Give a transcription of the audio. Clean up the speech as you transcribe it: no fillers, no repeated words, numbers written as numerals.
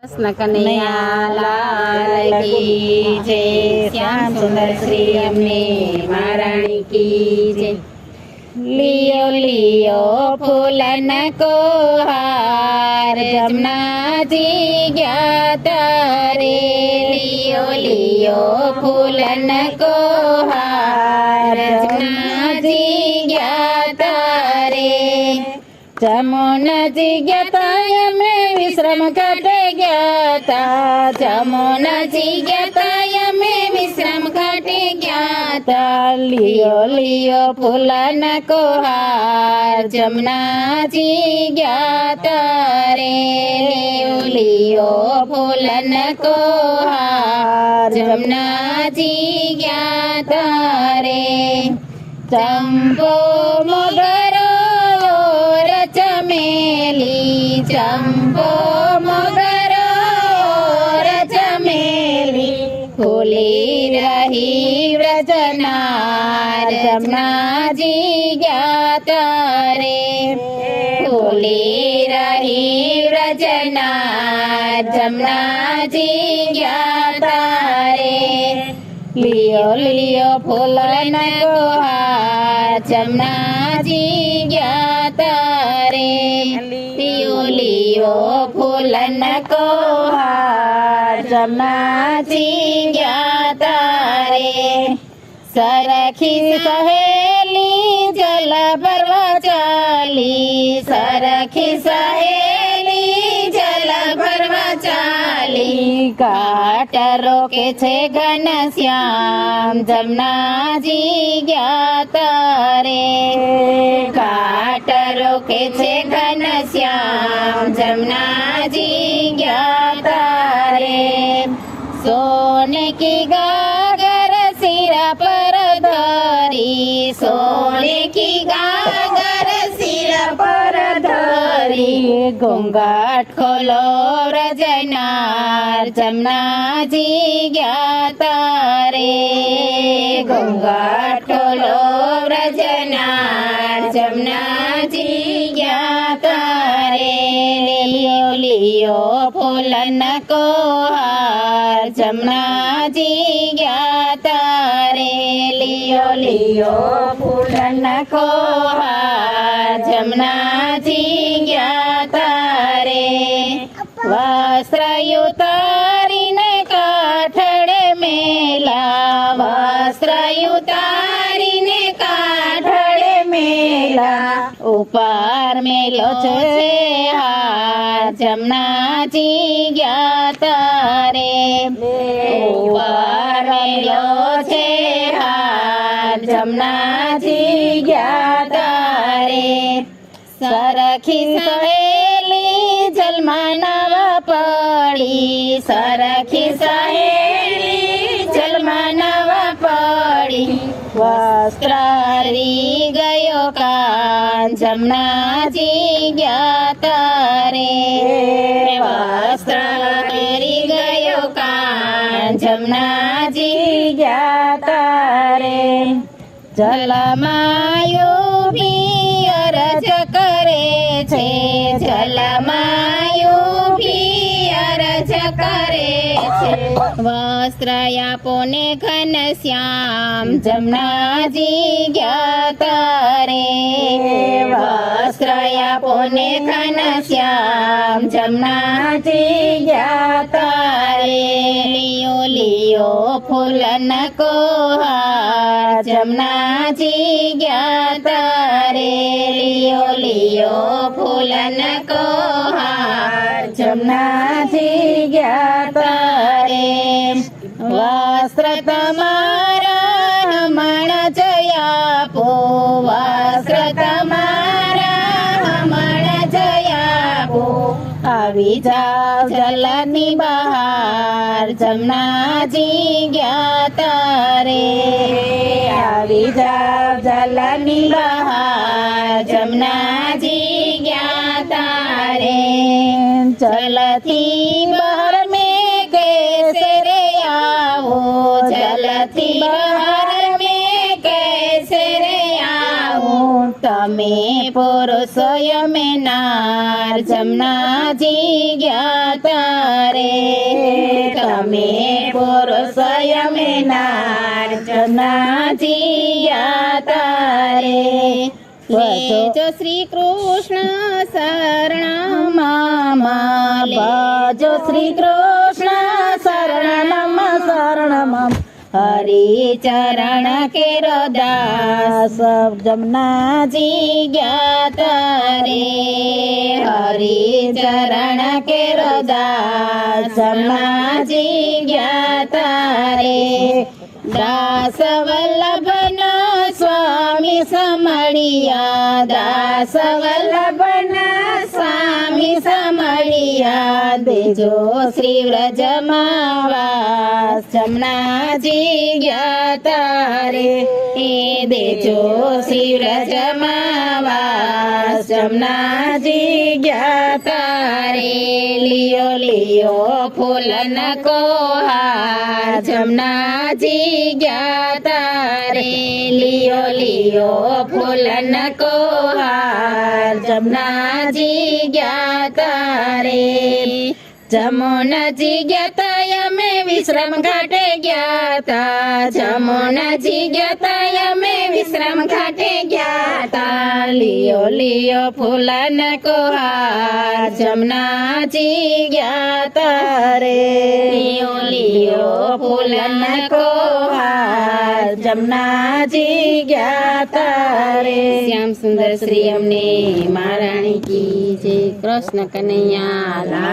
कृष्ण कन्हैया लाल की जय। श्याम सुंदर श्री अम्मे महारानी की जय। लियो लियो फूलन को हार जमुना जी ज्ञात रे। लियो लियो फूलन को हार जमुना जी ज्ञात रे। जमुना जी ज्ञाता में विश्राम घाटे ज्ञाता। जमुना जी ज्ञाता में विश्राम घाटे ज्ञाता। लियो लियो फूलन को हार जमुना जी ज्ञाता रे। लियो लियो फूलन को हार जमुना जी ज्ञाता रे। चंपो मोगरो चमेली चंपो मोगरो चमेली फूली रही व्रजनार जमुना जी ज्ञात रे। फूली रही व्रजनार जमुना जी ज्ञात रे। लियो लियो फूलन को हार जमुना जी ज्ञात रे। लियो लियो फूलन को हार जमुना जी ज्ञात रे। सरखी सहेली जल भरवा चाली। सरखी सहेली जल भरवा चाली। काट रोके छे घनश्याम जमुना जी ज्ञात रे। काट रोके छे घनश्याम जमुना जी ज्ञात रे। सोने की गागर सिरा पर धरी। सोने की गागर सिरा पर धरी। घूंघट खोलो व्रजनार जमुना जी ज्ञात रे। घूंघट खोलो व्रजनार जमुना जी ज्ञात रे। लियो लियो फूलन को हार जमुना जी ज्ञात रे। लियो लियो फूलन को हार जमुना जी ज्ञात रे। वस्त्र उतारीने काठड़े मेला। वस्त्र उतारीने काठड़े मेला। ऊपर मेलो छे हार जमुना जी ज्ञात रे। ऊपर मेलो छे हार जमुना जी ज्ञात रे। सरखी सहेली जलमा नावा पड़ी। सरखी सहेली जलमा नावा पड़ी। वस्त्र हरी गयो कान जमुना जी ज्ञात रे। वस्त्र हरी गयो कान जमुना जी ज्ञात रे। जलमायो भी अरज करे छे। जलमायो भी अरज करे छे। वस्त्र आपने घनश्याम जमुना जी ज्ञात रे। वस्त्र आपने घनश्याम जमुना जी ज्ञात रे। लियो लियो फूलन को हार जमुना जी ज्ञात रे। लियो लियो फूलन को हार जमुना जी ज्ञात रे। वस्त्र तमारा हमण जयापो। वस्त्र तमारा हमण जयापो। આવી જાવ જલની બહાર જमुना जी ज्ञात रे। આવી જાવ જલની બહાર જमुना जी ज्ञात रे। जलथी बहार में कैसे रे आवो। जलथी बहार में कैसे रे आवो। तमे पुरुष સંયમે નાર જમનાજી ગયા તારે તમે પૂરો સંયમે નાર જમનાજી ગયા તારે લેજો શ્રી કૃષ્ણ શરણમાં ભજો શ્રી કૃષ્ણ શરણમ હરિ ચરણ કેરો દાસ જમનાજી ગયા તારે હરિ ચરણ કેરો દાસ જમનાજી ગયા તારે દાસ વલ્લભન સ્વામી સમળિયા દાસ વલ્લભન સ્વામી સમળિયા દેજો શ્રી વ્રજમાં વાસ જમનાજી ગયા તારે એ દેજો શ્રી વ્રજમાં વાસ જમનાજી ગયા તારે લિયો લિયો ફૂલન કો હાર જમનાજી ગયા તારે લિયો લિયો ફૂલન કો હાર જમનાજી ગયા તારે જમુનાજી ગયા તા અમે વિશ્રામ ઘાટે ગયા તા જમુનાજી ગયા તા અમે વિશ્રામ ઘાટે ગયા તા લિયો લિયો ફૂલન કો હાર જમનાજી ગયા તારે લિયો લિયો ફૂલન કો હાર જમનાજી ગયા તારે શ્યામ સુંદર શ્રી અમને મહારાણી કી જય કૃષ્ણ કનૈયા લાલ